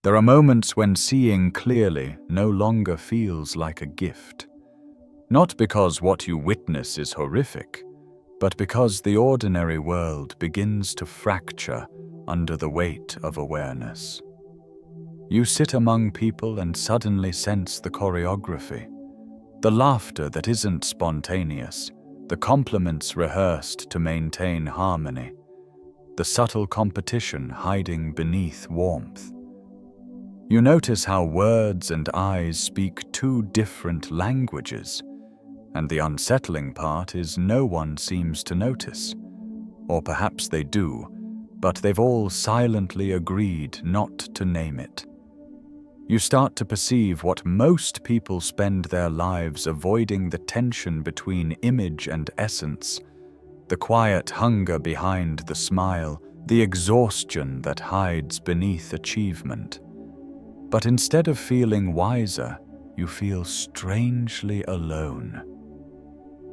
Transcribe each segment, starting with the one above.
There are moments when seeing clearly no longer feels like a gift. Not because what you witness is horrific, but because the ordinary world begins to fracture under the weight of awareness. You sit among people and suddenly sense the choreography, the laughter that isn't spontaneous, the compliments rehearsed to maintain harmony, the subtle competition hiding beneath warmth. You notice how words and eyes speak two different languages, and the unsettling part is no one seems to notice. Or perhaps they do, but they've all silently agreed not to name it. You start to perceive what most people spend their lives avoiding: the tension between image and essence, the quiet hunger behind the smile, the exhaustion that hides beneath achievement. But instead of feeling wiser, you feel strangely alone.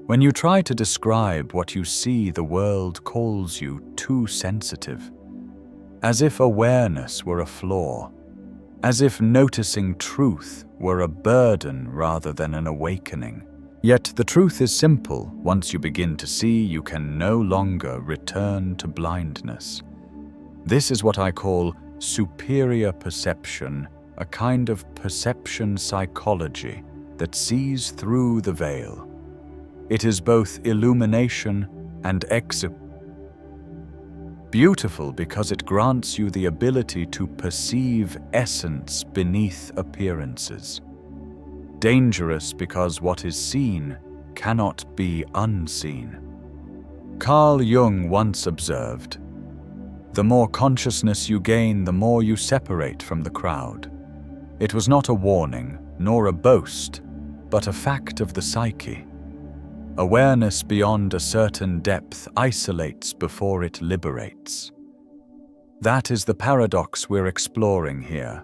When you try to describe what you see, the world calls you too sensitive, as if awareness were a flaw, as if noticing truth were a burden rather than an awakening. Yet the truth is simple. Once you begin to see, you can no longer return to blindness. This is what I call superior perception, a kind of perception psychology that sees through the veil. It is both illumination and beautiful because it grants you the ability to perceive essence beneath appearances. Dangerous because what is seen cannot be unseen. Carl Jung once observed, "The more consciousness you gain, the more you separate from the crowd." It was not a warning, nor a boast, but a fact of the psyche. Awareness beyond a certain depth isolates before it liberates. That is the paradox we're exploring here.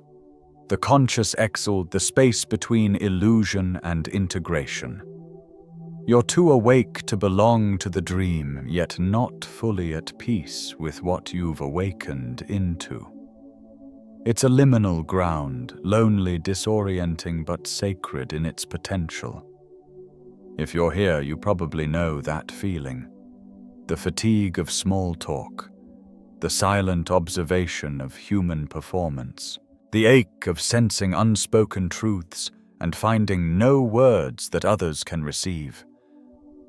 The conscious exile, the space between illusion and integration. You're too awake to belong to the dream, yet not fully at peace with what you've awakened into. It's a liminal ground, lonely, disorienting, but sacred in its potential. If you're here, you probably know that feeling. The fatigue of small talk, the silent observation of human performance, the ache of sensing unspoken truths and finding no words that others can receive.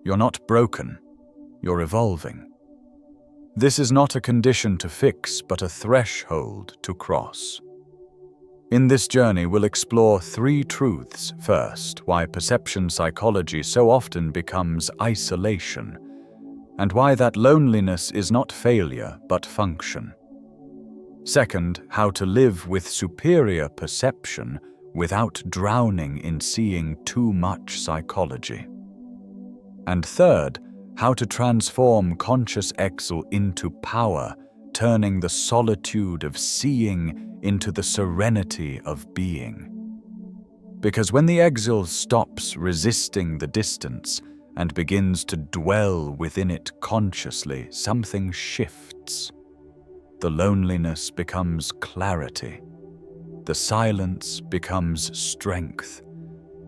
You're not broken, you're evolving. This is not a condition to fix, but a threshold to cross. In this journey, we'll explore three truths. First, why perception psychology so often becomes isolation, and why that loneliness is not failure, but function. Second, how to live with superior perception without drowning in seeing too much psychology. And third, how to transform conscious exile into power, turning the solitude of seeing into the serenity of being. Because when the exile stops resisting the distance and begins to dwell within it consciously, something shifts. The loneliness becomes clarity, the silence becomes strength,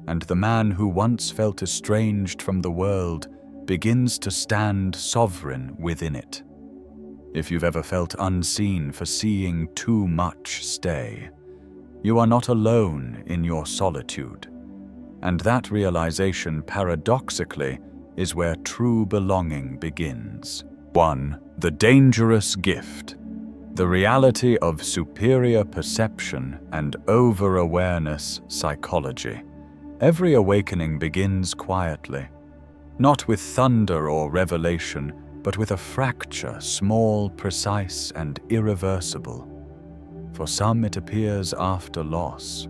and the man who once felt estranged from the world begins to stand sovereign within it. If you've ever felt unseen for seeing too much, stay. You are not alone in your solitude. And that realization, paradoxically, is where true belonging begins. 1. The dangerous gift. The reality of superior perception and over-awareness psychology. Every awakening begins quietly, not with thunder or revelation, but with a fracture, small, precise, and irreversible. For some it appears after loss,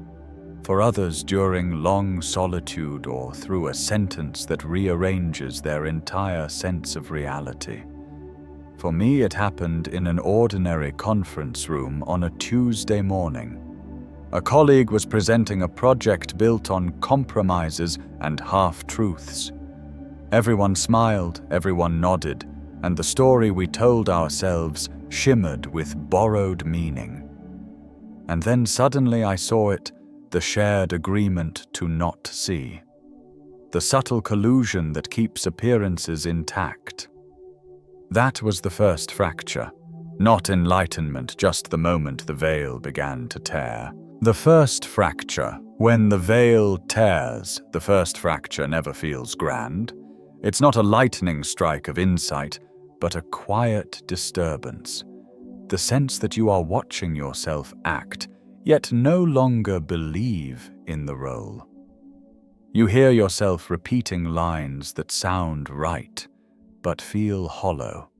for others during long solitude or through a sentence that rearranges their entire sense of reality. For me, it happened in an ordinary conference room on a Tuesday morning. A colleague was presenting a project built on compromises and half-truths. Everyone smiled, everyone nodded, and the story we told ourselves shimmered with borrowed meaning. And then suddenly I saw it, the shared agreement to not see. The subtle collusion that keeps appearances intact. That was the first fracture. Not enlightenment, just the moment the veil began to tear. The first fracture. When the veil tears, the first fracture never feels grand. It's not a lightning strike of insight, but a quiet disturbance. The sense that you are watching yourself act, yet no longer believe in the role. You hear yourself repeating lines that sound right, but feel hollow.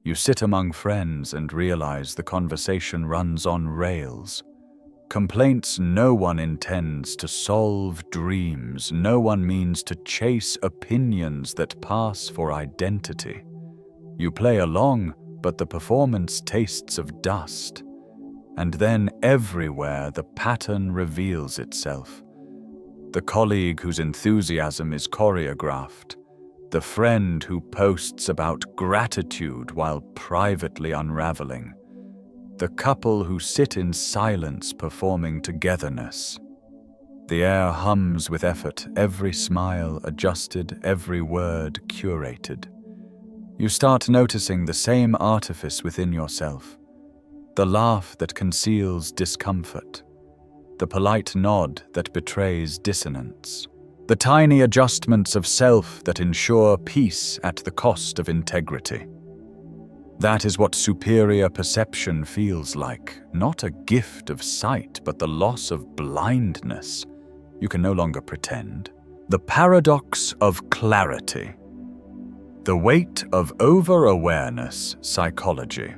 You sit among friends and realize the conversation runs on rails. Complaints no one intends to solve, dreams no one means to chase, opinions that pass for identity. You play along, but the performance tastes of dust. And then everywhere the pattern reveals itself. The colleague whose enthusiasm is choreographed. The friend who posts about gratitude while privately unraveling. The couple who sit in silence performing togetherness. The air hums with effort, every smile adjusted, every word curated. You start noticing the same artifice within yourself. The laugh that conceals discomfort. The polite nod that betrays dissonance. The tiny adjustments of self that ensure peace at the cost of integrity. That is what superior perception feels like, not a gift of sight, but the loss of blindness. You can no longer pretend. The paradox of clarity. The weight of over-awareness psychology.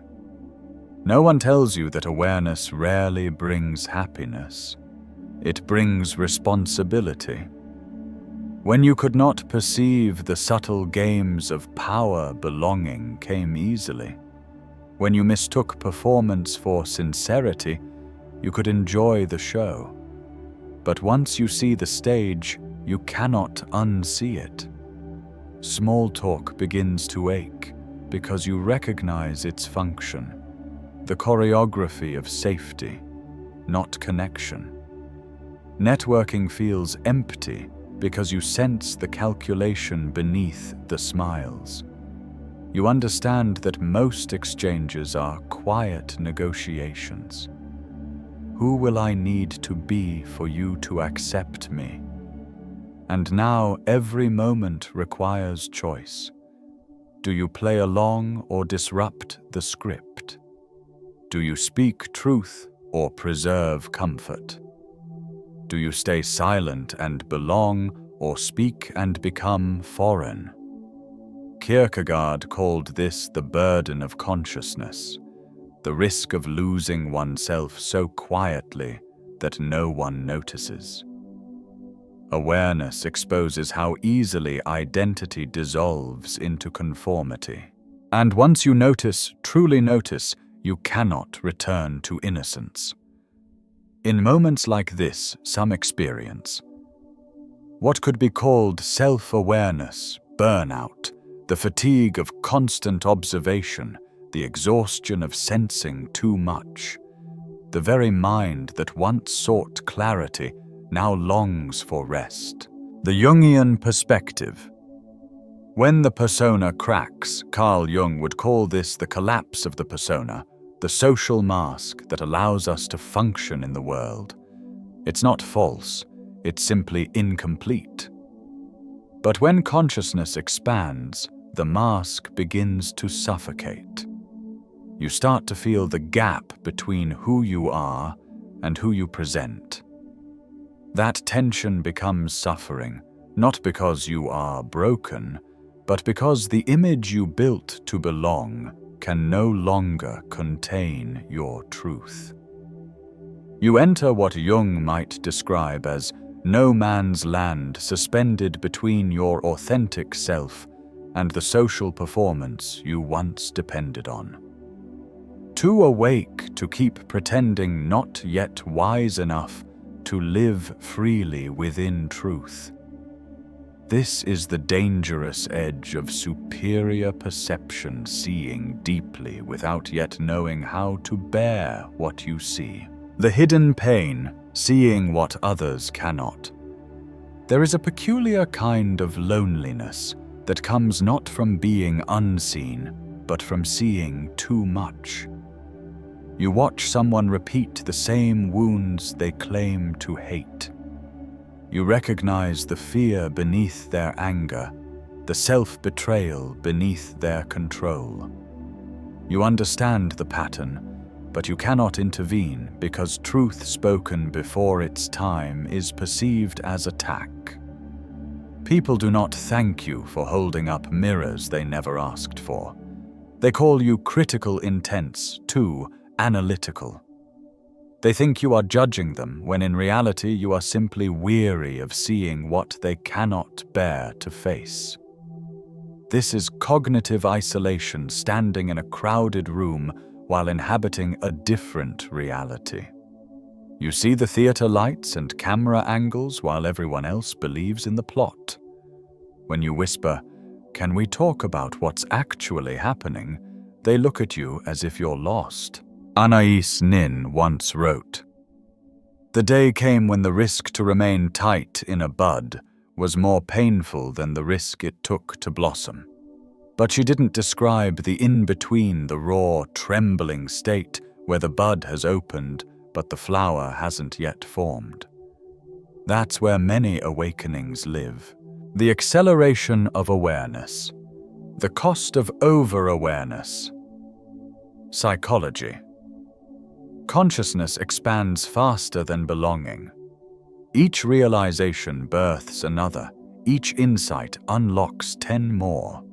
No one tells you that awareness rarely brings happiness. It brings responsibility. When you could not perceive, the subtle games of power belonging came easily. When you mistook performance for sincerity, you could enjoy the show. But once you see the stage, you cannot unsee it. Small talk begins to ache because you recognize its function. The choreography of safety, not connection. Networking feels empty because you sense the calculation beneath the smiles. You understand that most exchanges are quiet negotiations. Who will I need to be for you to accept me? And now every moment requires choice. Do you play along or disrupt the script? Do you speak truth or preserve comfort? Do you stay silent and belong, or speak and become foreign? Kierkegaard called this the burden of consciousness, the risk of losing oneself so quietly that no one notices. Awareness exposes how easily identity dissolves into conformity. And once you notice, truly notice, you cannot return to innocence. In moments like this, some experience what could be called self-awareness, burnout, the fatigue of constant observation, the exhaustion of sensing too much. The very mind that once sought clarity now longs for rest. The Jungian perspective. When the persona cracks, Carl Jung would call this the collapse of the persona, the social mask that allows us to function in the world. It's not false, it's simply incomplete. But when consciousness expands, the mask begins to suffocate. You start to feel the gap between who you are and who you present. That tension becomes suffering, not because you are broken, but because the image you built to belong can no longer contain your truth. You enter what Jung might describe as no man's land, suspended between your authentic self and the social performance you once depended on. Too awake to keep pretending, not yet wise enough to live freely within truth. This is the dangerous edge of superior perception, seeing deeply without yet knowing how to bear what you see. The hidden pain, seeing what others cannot. There is a peculiar kind of loneliness that comes not from being unseen, but from seeing too much. You watch someone repeat the same wounds they claim to hate. You recognize the fear beneath their anger, the self-betrayal beneath their control. You understand the pattern, but you cannot intervene because truth spoken before its time is perceived as attack. People do not thank you for holding up mirrors they never asked for. They call you critical intense, too analytical. They think you are judging them when in reality you are simply weary of seeing what they cannot bear to face. This is cognitive isolation standing in a crowded room while inhabiting a different reality. You see the theater lights and camera angles while everyone else believes in the plot. When you whisper, "Can we talk about what's actually happening?" they look at you as if you're lost. Anais Nin once wrote, "The day came when the risk to remain tight in a bud was more painful than the risk it took to blossom." But she didn't describe the in-between, the raw, trembling state where the bud has opened but the flower hasn't yet formed. That's where many awakenings live. The acceleration of awareness. The cost of over-awareness. Psychology. Consciousness expands faster than belonging. Each realization births another. Each insight unlocks 10 more.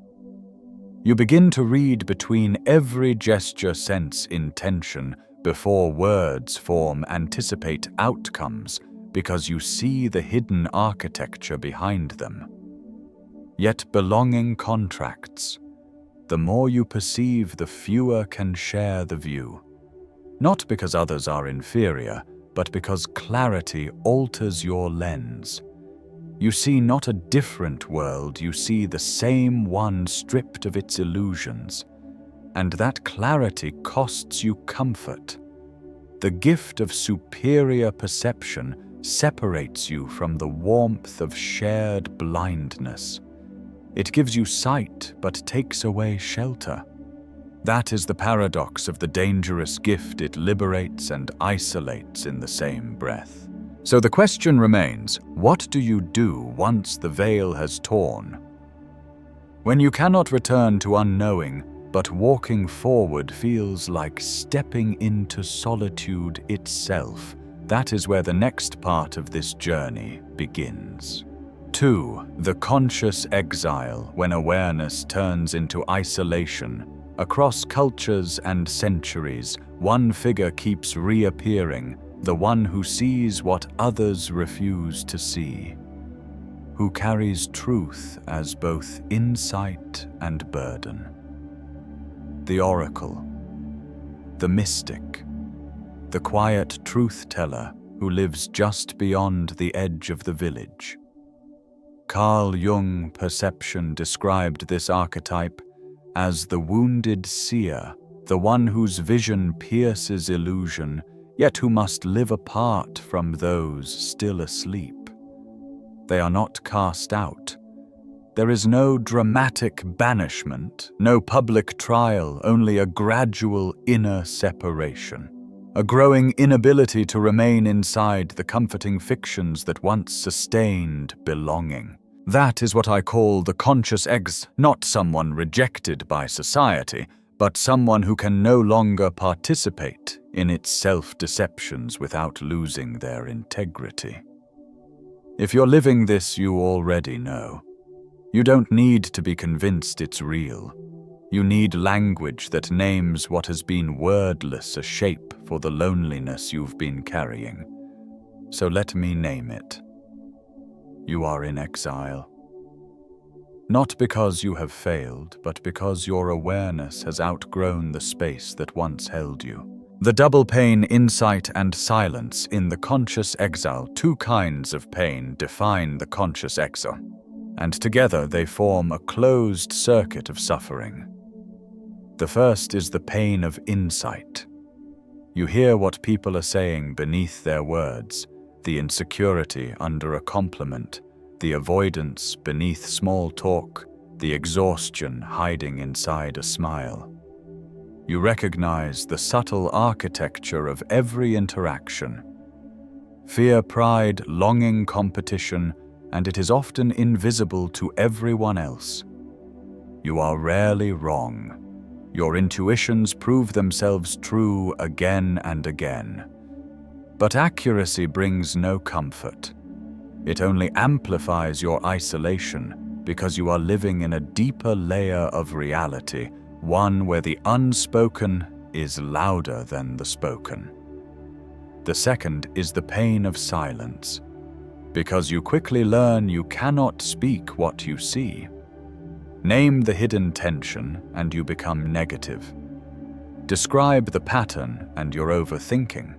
You begin to read between every gesture, sense intention before words form, anticipate outcomes because you see the hidden architecture behind them. Yet belonging contracts. The more you perceive, the fewer can share the view. Not because others are inferior, but because clarity alters your lens. You see not a different world, you see the same one stripped of its illusions. And that clarity costs you comfort. The gift of superior perception separates you from the warmth of shared blindness. It gives you sight, but takes away shelter. That is the paradox of the dangerous gift. It liberates and isolates in the same breath. So the question remains, what do you do once the veil has torn? When you cannot return to unknowing, but walking forward feels like stepping into solitude itself, that is where the next part of this journey begins. 2. The conscious exile, when awareness turns into isolation. Across cultures and centuries, one figure keeps reappearing, the one who sees what others refuse to see, who carries truth as both insight and burden. The oracle, the mystic, the quiet truth-teller who lives just beyond the edge of the village. Carl Jung, Perception, described this archetype as the wounded seer, the one whose vision pierces illusion, yet who must live apart from those still asleep. They are not cast out. There is no dramatic banishment, no public trial, only a gradual inner separation. A growing inability to remain inside the comforting fictions that once sustained belonging. That is what I call the conscious exile, not someone rejected by society, but someone who can no longer participate in its self-deceptions without losing their integrity. If you're living this, you already know. You don't need to be convinced it's real. You need language that names what has been wordless, a shape for the loneliness you've been carrying. So let me name it. You are in exile. Not because you have failed, but because your awareness has outgrown the space that once held you. The double pain, insight and silence in the conscious exile, two kinds of pain define the conscious exile, and together they form a closed circuit of suffering. The first is the pain of insight. You hear what people are saying beneath their words, the insecurity under a compliment, the avoidance beneath small talk, the exhaustion hiding inside a smile. You recognize the subtle architecture of every interaction. Fear, pride, longing, competition, and it is often invisible to everyone else. You are rarely wrong. Your intuitions prove themselves true again and again. But accuracy brings no comfort. It only amplifies your isolation because you are living in a deeper layer of reality, one where the unspoken is louder than the spoken. The second is the pain of silence, because you quickly learn you cannot speak what you see. Name the hidden tension and you become negative. Describe the pattern and you're overthinking.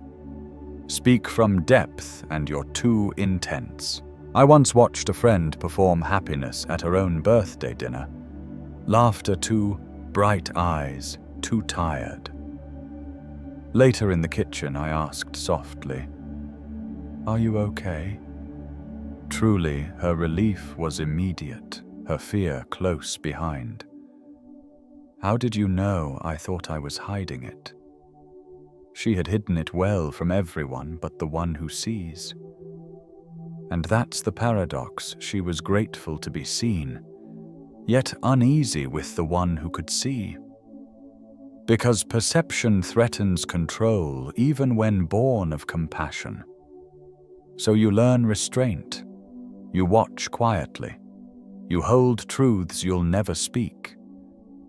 Speak from depth and you're too intense. I once watched a friend perform happiness at her own birthday dinner. Laughter too, bright eyes, too tired. Later in the kitchen, I asked softly, "Are you okay?" Truly, her relief was immediate, her fear close behind. "How did you know I thought I was hiding it?" She had hidden it well from everyone but the one who sees. And that's the paradox. She was grateful to be seen, yet uneasy with the one who could see. Because perception threatens control even when born of compassion. So you learn restraint. You watch quietly. You hold truths you'll never speak.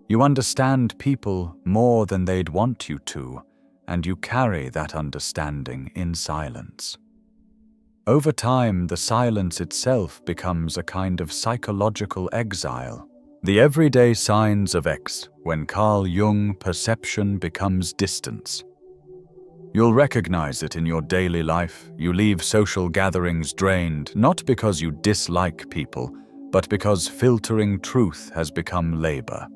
You understand people more than they'd want you to, and you carry that understanding in silence. Over time, the silence itself becomes a kind of psychological exile. The everyday signs of when Carl Jung perception becomes distance. You'll recognize it in your daily life. You leave social gatherings drained, not because you dislike people, but because filtering truth has become labor.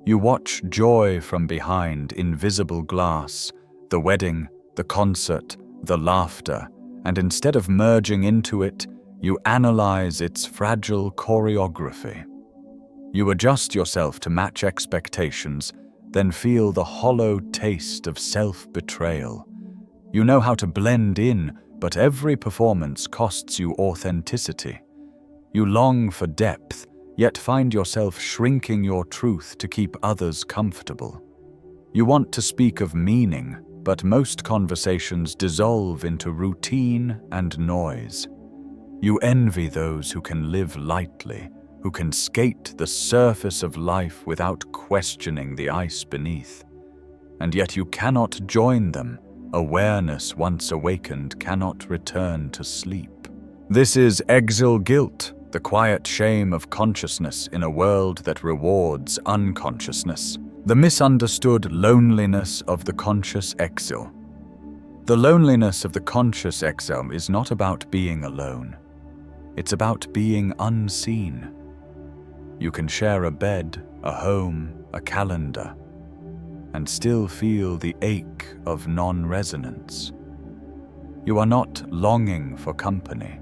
You watch joy from behind invisible glass, the wedding, the concert, the laughter, and instead of merging into it, you analyze its fragile choreography. You adjust yourself to match expectations, then feel the hollow taste of self-betrayal. You know how to blend in, but every performance costs you authenticity. You long for depth, yet find yourself shrinking your truth to keep others comfortable. You want to speak of meaning, but most conversations dissolve into routine and noise. You envy those who can live lightly, who can skate the surface of life without questioning the ice beneath. And yet you cannot join them. Awareness once awakened cannot return to sleep. This is exile guilt, the quiet shame of consciousness in a world that rewards unconsciousness. The misunderstood loneliness of the conscious exile. The loneliness of the conscious exile is not about being alone. It's about being unseen. You can share a bed, a home, a calendar, and still feel the ache of non-resonance. You are not longing for company.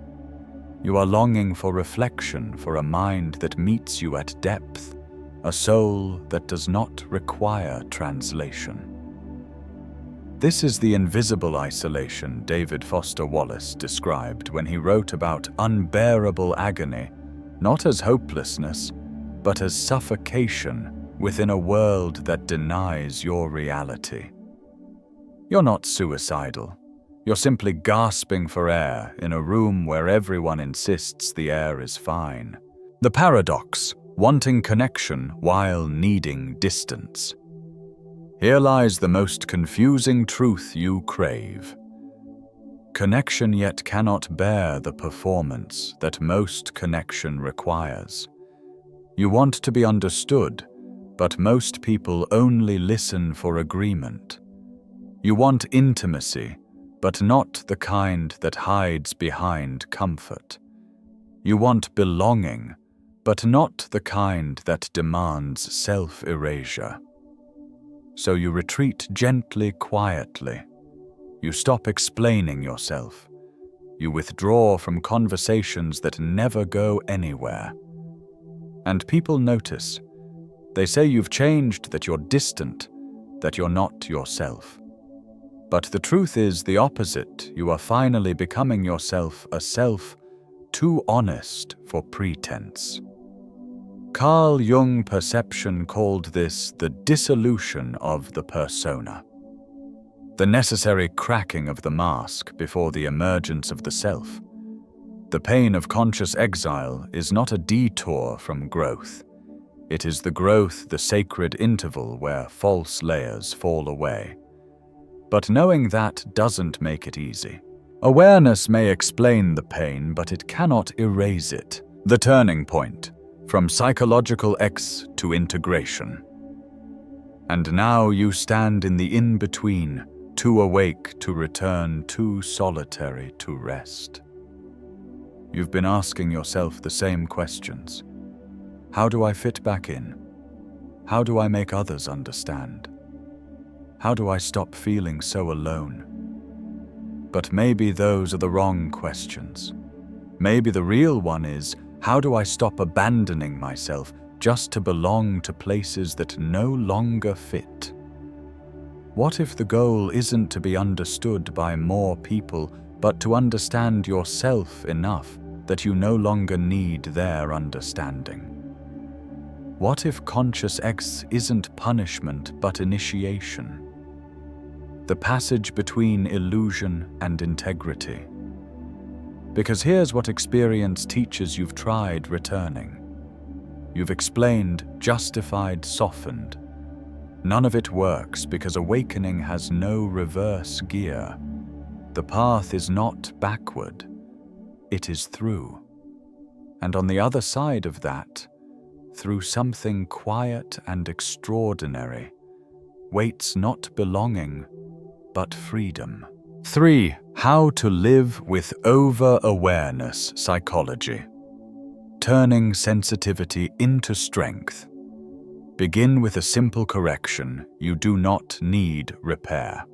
You are longing for reflection, for a mind that meets you at depth, a soul that does not require translation. This is the invisible isolation David Foster Wallace described when he wrote about unbearable agony, not as hopelessness, but as suffocation within a world that denies your reality. You're not suicidal. You're simply gasping for air in a room where everyone insists the air is fine. The paradox, wanting connection while needing distance. Here lies the most confusing truth you crave. Connection yet cannot bear the performance that most connection requires. You want to be understood, but most people only listen for agreement. You want intimacy, but not the kind that hides behind comfort. You want belonging, but not the kind that demands self-erasure. So you retreat gently, quietly, You stop explaining yourself. You withdraw from conversations that never go anywhere. And people notice. They say you've changed, that you're distant, that you're not yourself. But the truth is the opposite. You are finally becoming yourself, a self too honest for pretense. Carl Jung Perception called this the dissolution of the persona, the necessary cracking of the mask before the emergence of the self. The pain of conscious exile is not a detour from growth. It is the growth, the sacred interval where false layers fall away. But knowing that doesn't make it easy. Awareness may explain the pain, but it cannot erase it. The turning point, from psychological X to integration. And now you stand in the in-between, too awake to return, too solitary to rest. You've been asking yourself the same questions. How do I fit back in? How do I make others understand? How do I stop feeling so alone? But maybe those are the wrong questions. Maybe the real one is, how do I stop abandoning myself just to belong to places that no longer fit? What if the goal isn't to be understood by more people, but to understand yourself enough that you no longer need their understanding? What if conscious X isn't punishment but initiation? The passage between illusion and integrity. Because here's what experience teaches you've tried returning. You've explained, justified, softened. None of it works because awakening has no reverse gear. The path is not backward, it is through. And on the other side of that, through something quiet and extraordinary, waits not belonging, but freedom. 3. How to live with over-awareness psychology. Turning sensitivity into strength. Begin with a simple correction: you do not need repair.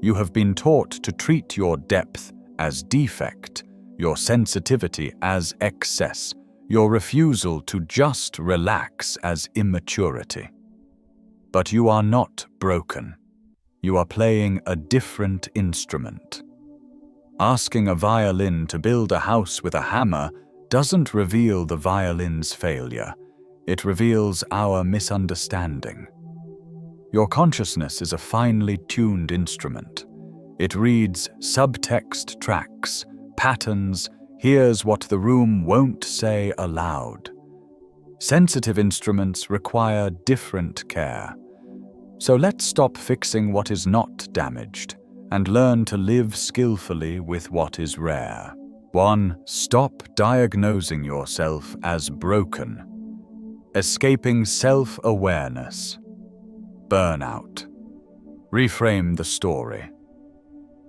You have been taught to treat your depth as defect, your sensitivity as excess, your refusal to just relax as immaturity. But you are not broken. You are playing a different instrument. Asking a violin to build a house with a hammer doesn't reveal the violin's failure. It reveals our misunderstanding. Your consciousness is a finely tuned instrument. It reads subtext tracks, patterns, hears what the room won't say aloud. Sensitive instruments require different care. So let's stop fixing what is not damaged and learn to live skillfully with what is rare. 1. Stop diagnosing yourself as broken. Escaping self-awareness. Burnout. Reframe the story.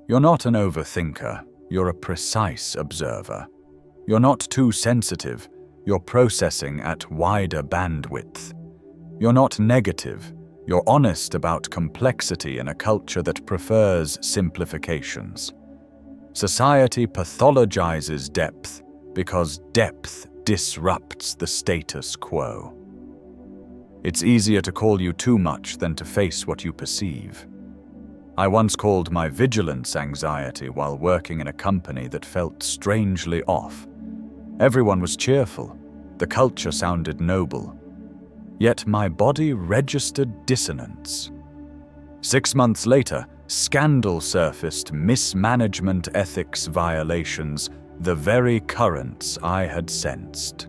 You're not an overthinker, you're a precise observer. You're not too sensitive, you're processing at wider bandwidth. You're not negative, you're honest about complexity in a culture that prefers simplifications. Society pathologizes depth because depth disrupts the status quo. It's easier to call you too much than to face what you perceive. I once called my vigilance anxiety while working in a company that felt strangely off. Everyone was cheerful. The culture sounded noble. Yet my body registered dissonance. 6 months later, scandal surfaced, mismanagement ethics violations, the very currents I had sensed.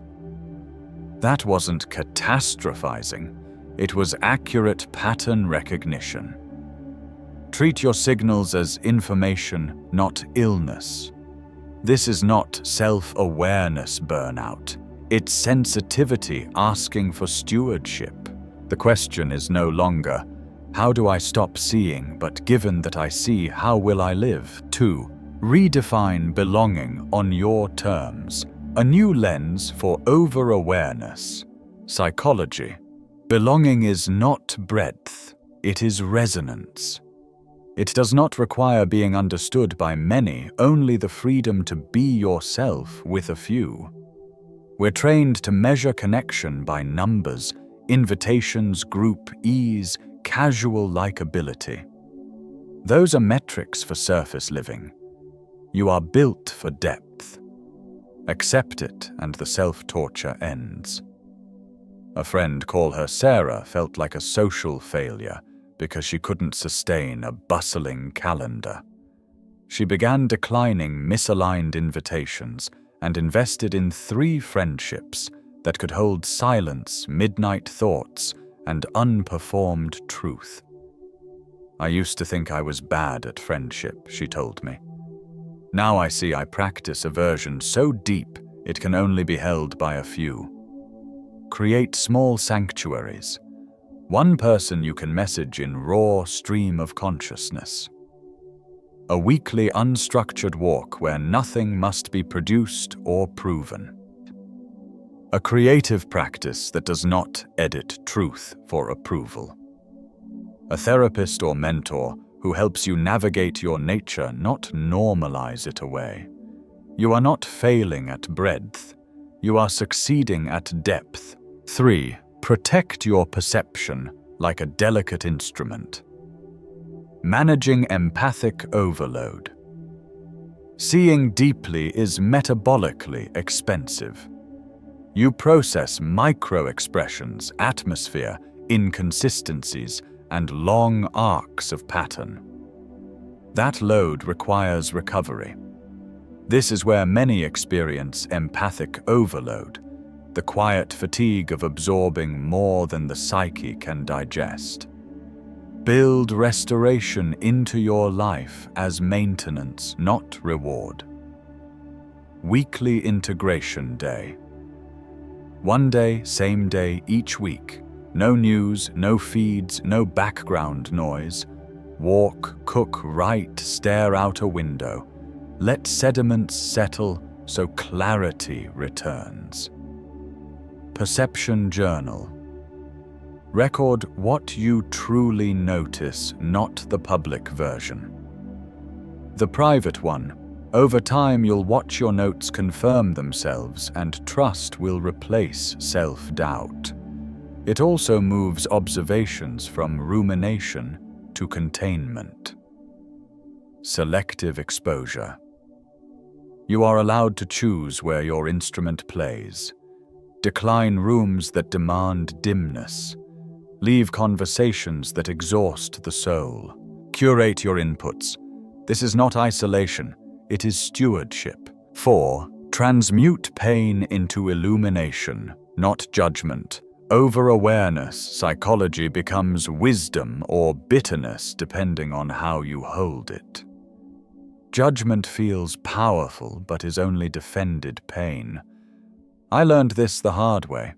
That wasn't catastrophizing, it was accurate pattern recognition. Treat your signals as information, not illness. This is not self-awareness burnout. It's sensitivity asking for stewardship. The question is no longer, how do I stop seeing, but given that I see, how will I live? 2. Redefine belonging on your terms. A new lens for over-awareness. Psychology. Belonging is not breadth, it is resonance. It does not require being understood by many, only the freedom to be yourself with a few. We're trained to measure connection by numbers, invitations, group ease, casual likability. Those are metrics for surface living. You are built for depth. Accept it, and the self-torture ends. A friend, call her Sarah, felt like a social failure because she couldn't sustain a bustling calendar. She began declining misaligned invitations and invested in 3 friendships that could hold silence, midnight thoughts, and unperformed truth. I used to think I was bad at friendship, she told me. Now I see I practice aversion so deep it can only be held by a few. Create small sanctuaries. One person you can message in raw stream of consciousness. A weekly unstructured walk where nothing must be produced or proven. A creative practice that does not edit truth for approval. A therapist or mentor who helps you navigate your nature, not normalize it away. You are not failing at breadth. You are succeeding at depth. 3. Protect your perception like a delicate instrument. Managing empathic overload. Seeing deeply is metabolically expensive. You process micro-expressions, atmosphere, inconsistencies, and long arcs of pattern. That load requires recovery. This is where many experience empathic overload, the quiet fatigue of absorbing more than the psyche can digest. Build restoration into your life as maintenance, not reward. Weekly Integration Day. One day, same day, each week. No news, no feeds, no background noise. Walk, cook, write, stare out a window. Let sediments settle so clarity returns. Perception Journal. Record what you truly notice, not the public version. The private one. Over time, you'll watch your notes confirm themselves, and trust will replace self-doubt. It also moves observations from rumination to containment. Selective exposure. You are allowed to choose where your instrument plays. Decline rooms that demand dimness. Leave conversations that exhaust the soul. Curate your inputs. This is not isolation, it is stewardship. 4. Transmute pain into illumination, not judgment. Over-awareness, psychology becomes wisdom or bitterness depending on how you hold it. Judgment feels powerful but is only defended pain. I learned this the hard way.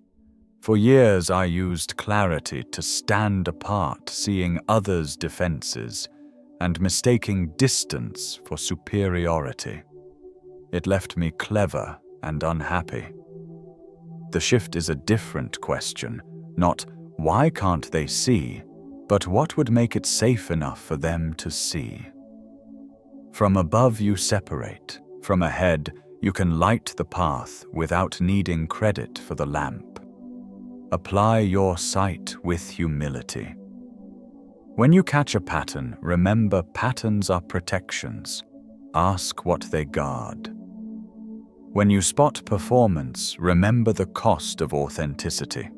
For years I used clarity to stand apart, seeing others' defenses and mistaking distance for superiority. It left me clever and unhappy. The shift is a different question, not why can't they see, but what would make it safe enough for them to see. From above you separate, from ahead you can light the path without needing credit for the lamp. Apply your sight with humility. When you catch a pattern, remember patterns are protections. Ask what they guard. When you spot performance, remember the cost of authenticity.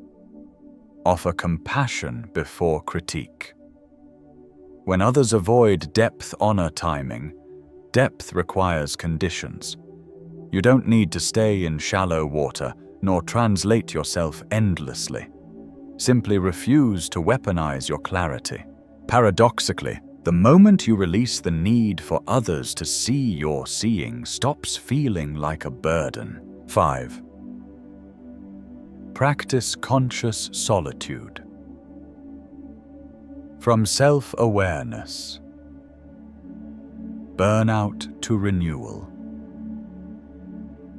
Offer compassion before critique. When others avoid depth honor timing, depth requires conditions. You don't need to stay in shallow water, nor translate yourself endlessly. Simply refuse to weaponize your clarity. Paradoxically, the moment you release the need for others to see your seeing stops feeling like a burden. 5. Practice conscious solitude. From self-awareness. Burnout to renewal.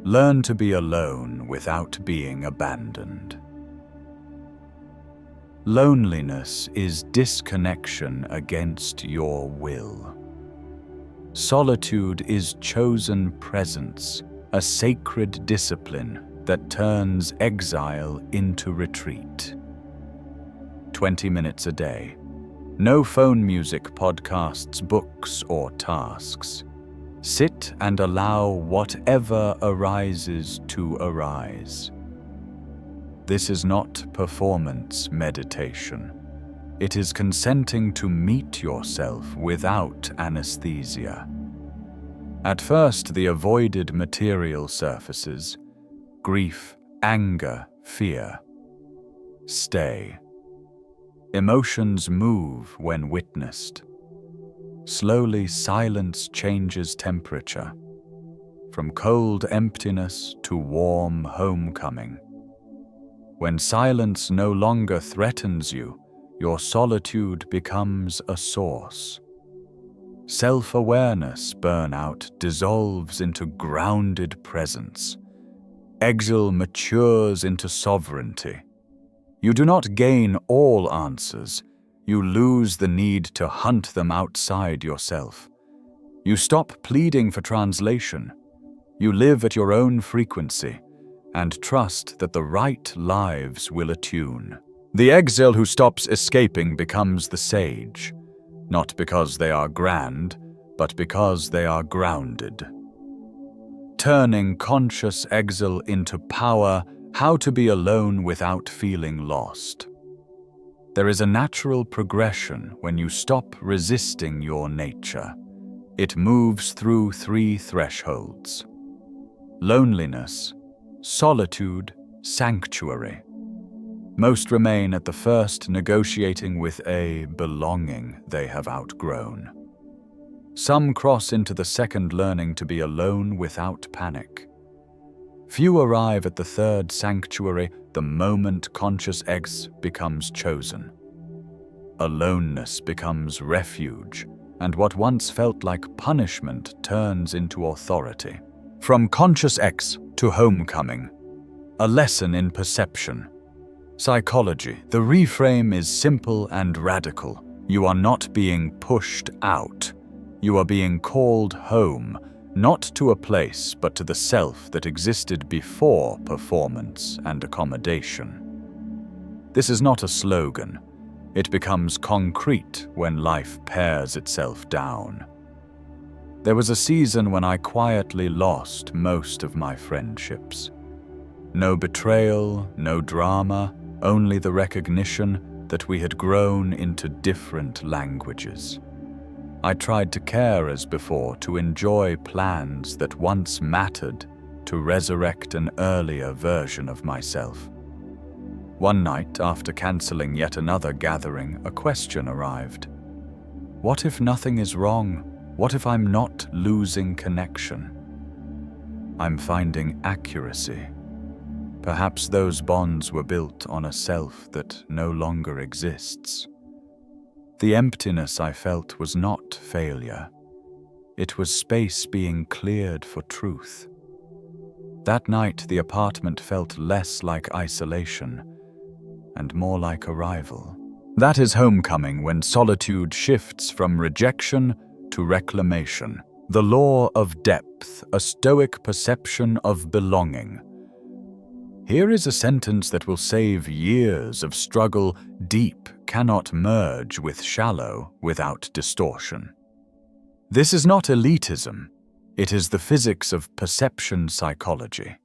Learn to be alone without being abandoned. Loneliness is disconnection against your will. Solitude is chosen presence, a sacred discipline that turns exile into retreat. 20 minutes a day. No phone music, podcasts, books, or tasks. Sit and allow whatever arises to arise. This is not performance meditation. It is consenting to meet yourself without anesthesia. At first, the avoided material surfaces: grief, anger, fear. Stay. Emotions move when witnessed. Slowly, silence changes temperature, from cold emptiness to warm homecoming. When silence no longer threatens you, your solitude becomes a source. Self-awareness burnout dissolves into grounded presence. Exile matures into sovereignty. You do not gain all answers. You lose the need to hunt them outside yourself. You stop pleading for translation. You live at your own frequency and trust that the right lives will attune. The exile who stops escaping becomes the sage, not because they are grand, but because they are grounded. Turning conscious exile into power, how to be alone without feeling lost. There is a natural progression when you stop resisting your nature. It moves through 3 thresholds: loneliness, solitude, sanctuary. Most remain at the first, negotiating with a belonging they have outgrown. Some cross into the second, learning to be alone without panic. Few arrive at the third sanctuary, the moment conscious exile becomes chosen. Aloneness becomes refuge, and what once felt like punishment turns into authority. From conscious exile to homecoming, a lesson in perception. Psychology. The reframe is simple and radical. You are not being pushed out. You are being called home, not to a place, but to the self that existed before performance and accommodation. This is not a slogan. It becomes concrete when life pares itself down. There was a season when I quietly lost most of my friendships. No betrayal, no drama, only the recognition that we had grown into different languages. I tried to care as before, to enjoy plans that once mattered, to resurrect an earlier version of myself. One night, after cancelling yet another gathering, a question arrived. What if nothing is wrong? What if I'm not losing connection? I'm finding accuracy. Perhaps those bonds were built on a self that no longer exists. The emptiness I felt was not failure. It was space being cleared for truth. That night, the apartment felt less like isolation and more like arrival. That is homecoming, when solitude shifts from rejection to reclamation. The law of depth, a Stoic perception of belonging. Here is a sentence that will save years of struggle. Deep cannot merge with shallow without distortion. This is not elitism. It is the physics of perception psychology.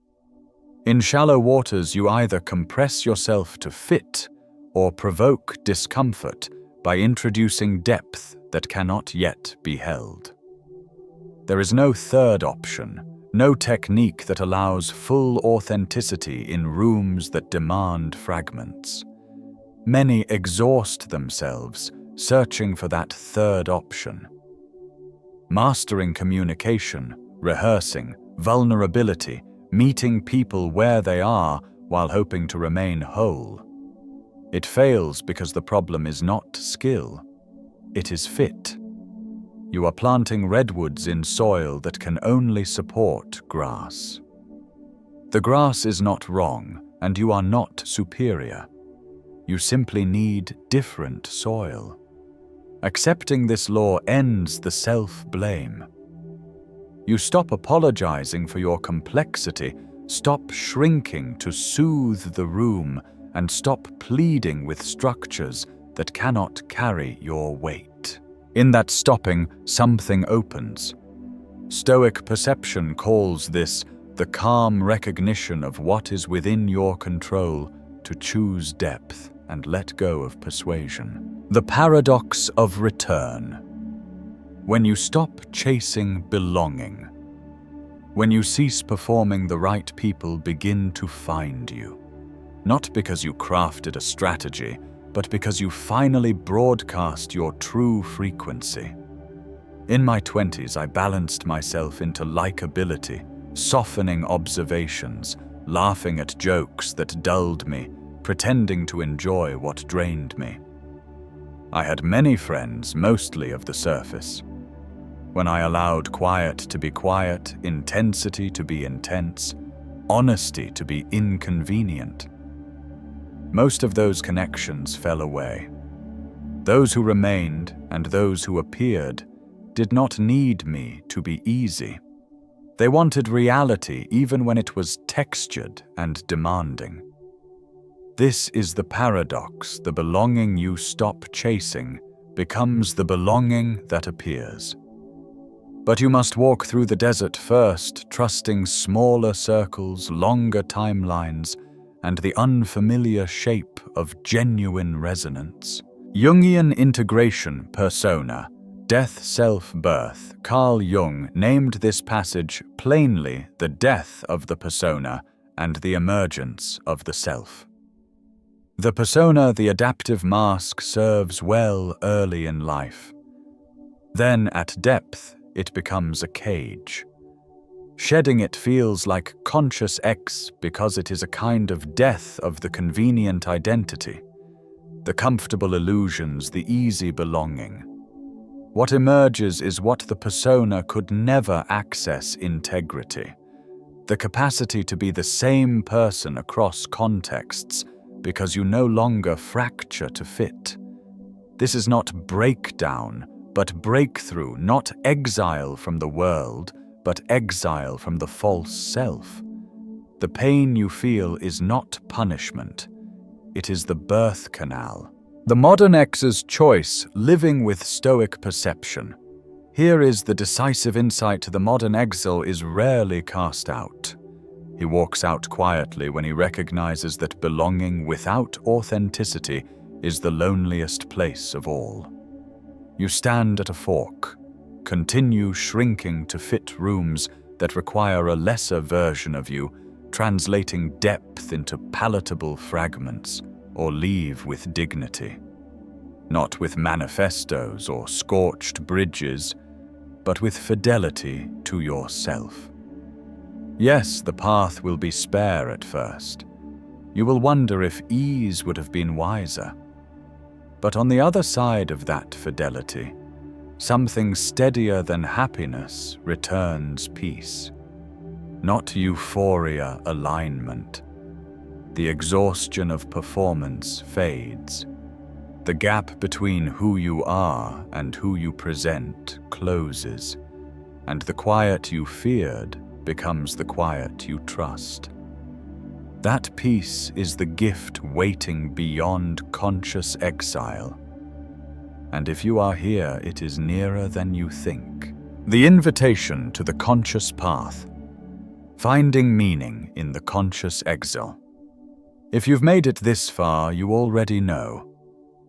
In shallow waters, you either compress yourself to fit or provoke discomfort by introducing depth that cannot yet be held. There is no third option. No technique that allows full authenticity in rooms that demand fragments. Many exhaust themselves, searching for that third option. Mastering communication, rehearsing, vulnerability, meeting people where they are while hoping to remain whole. It fails because the problem is not skill, it is fit. You are planting redwoods in soil that can only support grass. The grass is not wrong, and you are not superior. You simply need different soil. Accepting this law ends the self-blame. You stop apologizing for your complexity, stop shrinking to soothe the room, and stop pleading with structures that cannot carry your weight. In that stopping, something opens. Stoic perception calls this the calm recognition of what is within your control, to choose depth and let go of persuasion. The paradox of return. When you stop chasing belonging, when you cease performing, the right people begin to find you. Not because you crafted a strategy, but because you finally broadcast your true frequency. In my 20s, I balanced myself into likability, softening observations, laughing at jokes that dulled me, pretending to enjoy what drained me. I had many friends, mostly of the surface. When I allowed quiet to be quiet, intensity to be intense, honesty to be inconvenient, most of those connections fell away. Those who remained and those who appeared did not need me to be easy. They wanted reality even when it was textured and demanding. This is the paradox. The belonging you stop chasing becomes the belonging that appears. But you must walk through the desert first, trusting smaller circles, longer timelines, and the unfamiliar shape of genuine resonance. Jungian integration persona, death self-birth. Carl Jung named this passage plainly the death of the persona and the emergence of the self. The persona, the adaptive mask, serves well early in life. Then, at depth, it becomes a cage. Shedding it feels like conscious X because it is a kind of death of the convenient identity, the comfortable illusions, the easy belonging. What emerges is what the persona could never access: integrity, the capacity to be the same person across contexts because you no longer fracture to fit. This is not breakdown, but breakthrough, not exile from the world, but exile from the false self. The pain you feel is not punishment. It is the birth canal. The modern X's choice, living with Stoic perception. Here is the decisive insight: the modern exile is rarely cast out. He walks out quietly when he recognizes that belonging without authenticity is the loneliest place of all. You stand at a fork. Continue shrinking to fit rooms that require a lesser version of you, translating depth into palatable fragments, or leave with dignity. Not with manifestos or scorched bridges, but with fidelity to yourself. Yes, the path will be spare at first. You will wonder if ease would have been wiser. But on the other side of that fidelity, something steadier than happiness returns: peace. Not euphoria, alignment. The exhaustion of performance fades. The gap between who you are and who you present closes, and the quiet you feared becomes the quiet you trust. That peace is the gift waiting beyond conscious exile. And if you are here, it is nearer than you think. The invitation to the conscious path. Finding meaning in the conscious exile. If you've made it this far, you already know.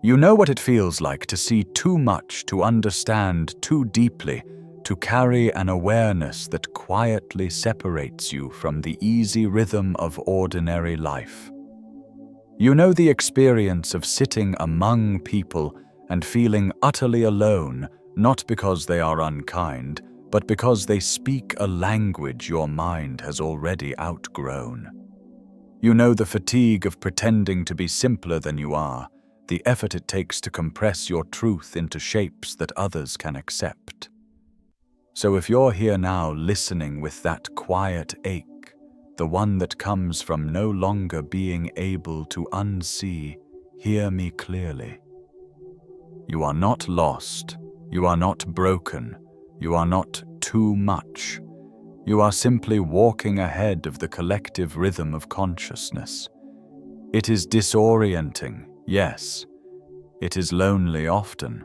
You know what it feels like to see too much, to understand too deeply, to carry an awareness that quietly separates you from the easy rhythm of ordinary life. You know the experience of sitting among people and feeling utterly alone, not because they are unkind, but because they speak a language your mind has already outgrown. You know the fatigue of pretending to be simpler than you are, the effort it takes to compress your truth into shapes that others can accept. So if you're here now listening with that quiet ache, the one that comes from no longer being able to unsee, hear me clearly. You are not lost. You are not broken. You are not too much. You are simply walking ahead of the collective rhythm of consciousness. It is disorienting, yes. It is lonely often.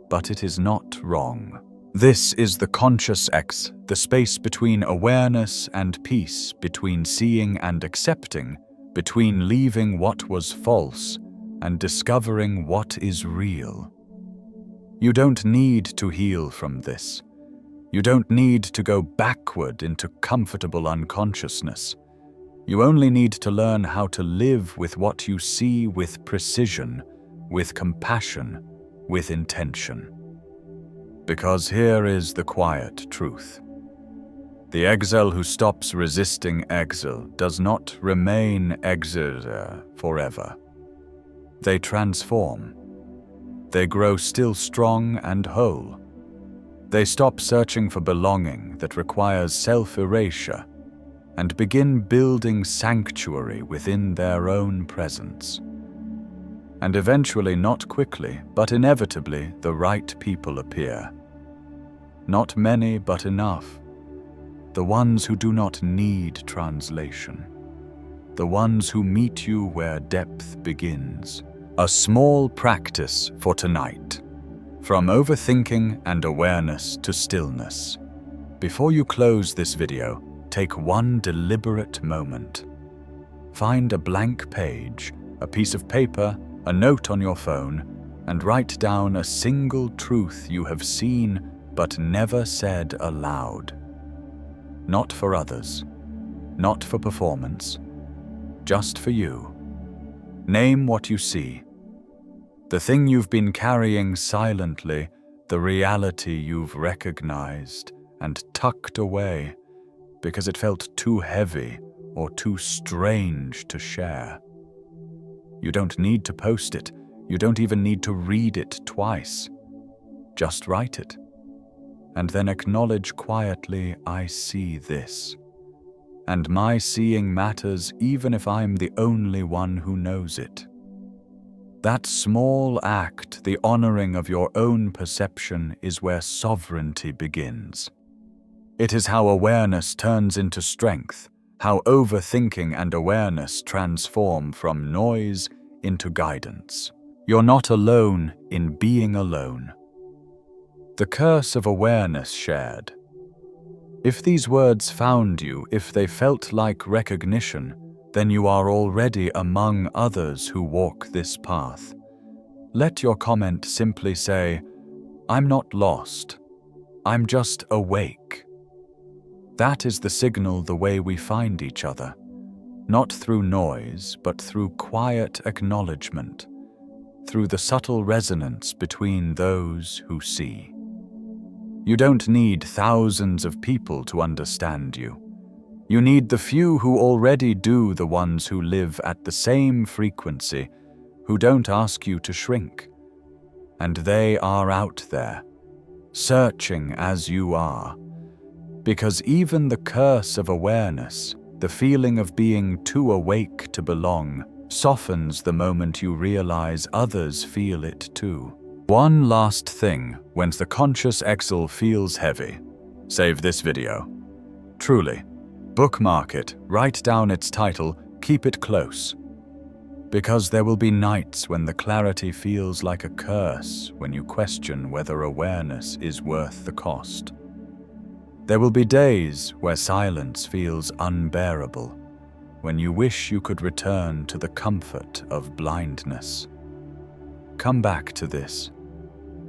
But it is not wrong. This is the conscious X, the space between awareness and peace, between seeing and accepting, between leaving what was false and discovering what is real. You don't need to heal from this. You don't need to go backward into comfortable unconsciousness. You only need to learn how to live with what you see with precision, with compassion, with intention. Because here is the quiet truth. The exile who stops resisting exile does not remain exile forever. They transform. They grow still strong and whole. They stop searching for belonging that requires self-erasure and begin building sanctuary within their own presence. And eventually, not quickly, but inevitably, the right people appear. Not many, but enough. The ones who do not need translation. The ones who meet you where depth begins. A small practice for tonight. From overthinking and awareness to stillness. Before you close this video, take one deliberate moment. Find a blank page, a piece of paper, a note on your phone, and write down a single truth you have seen but never said aloud. Not for others, not for performance, just for you. Name what you see. The thing you've been carrying silently, the reality you've recognized and tucked away because it felt too heavy or too strange to share. You don't need to post it. You don't even need to read it twice. Just write it. And then acknowledge quietly, I see this. And my seeing matters even if I'm the only one who knows it. That small act, the honoring of your own perception, is where sovereignty begins. It is how awareness turns into strength, how overthinking and awareness transform from noise into guidance. You're not alone in being alone. The curse of awareness shared. If these words found you, if they felt like recognition, then you are already among others who walk this path. Let your comment simply say, I'm not lost. I'm just awake. That is the signal the way we find each other. Not through noise, but through quiet acknowledgement, through the subtle resonance between those who see. You don't need thousands of people to understand you. You need the few who already do, the ones who live at the same frequency, who don't ask you to shrink. And they are out there, searching as you are. Because even the curse of awareness, the feeling of being too awake to belong, softens the moment you realize others feel it too. One last thing, when the conscious exile feels heavy, save this video. Truly. Bookmark it, write down its title, keep it close. Because there will be nights when the clarity feels like a curse, when you question whether awareness is worth the cost. There will be days where silence feels unbearable, when you wish you could return to the comfort of blindness. Come back to this.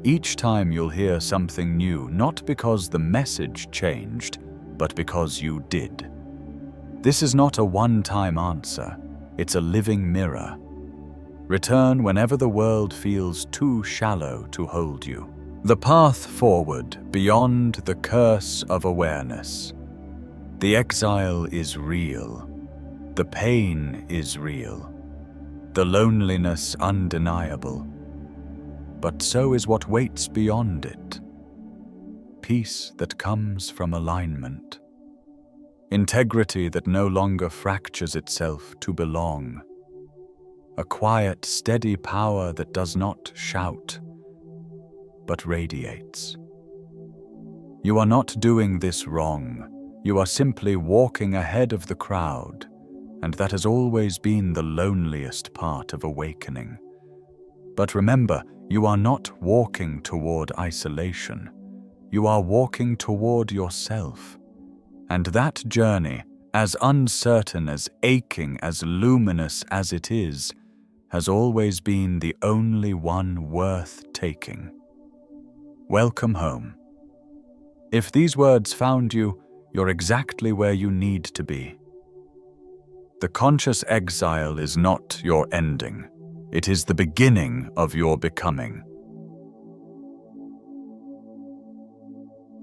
Each time you'll hear something new, not because the message changed, but because you did. This is not a one-time answer, it's a living mirror. Return whenever the world feels too shallow to hold you. The path forward beyond the curse of awareness. The exile is real. The pain is real. The loneliness undeniable. But so is what waits beyond it. Peace that comes from alignment. Integrity that no longer fractures itself to belong. a quiet, steady power that does not shout, but radiates. You are not doing this wrong. You are simply walking ahead of the crowd, and that has always been the loneliest part of awakening. But remember, you are not walking toward isolation. You are walking toward yourself. And that journey, as uncertain, as aching, as luminous as it is, has always been the only one worth taking. Welcome home. If these words found you, you're exactly where you need to be. The conscious exile is not your ending. It is the beginning of your becoming.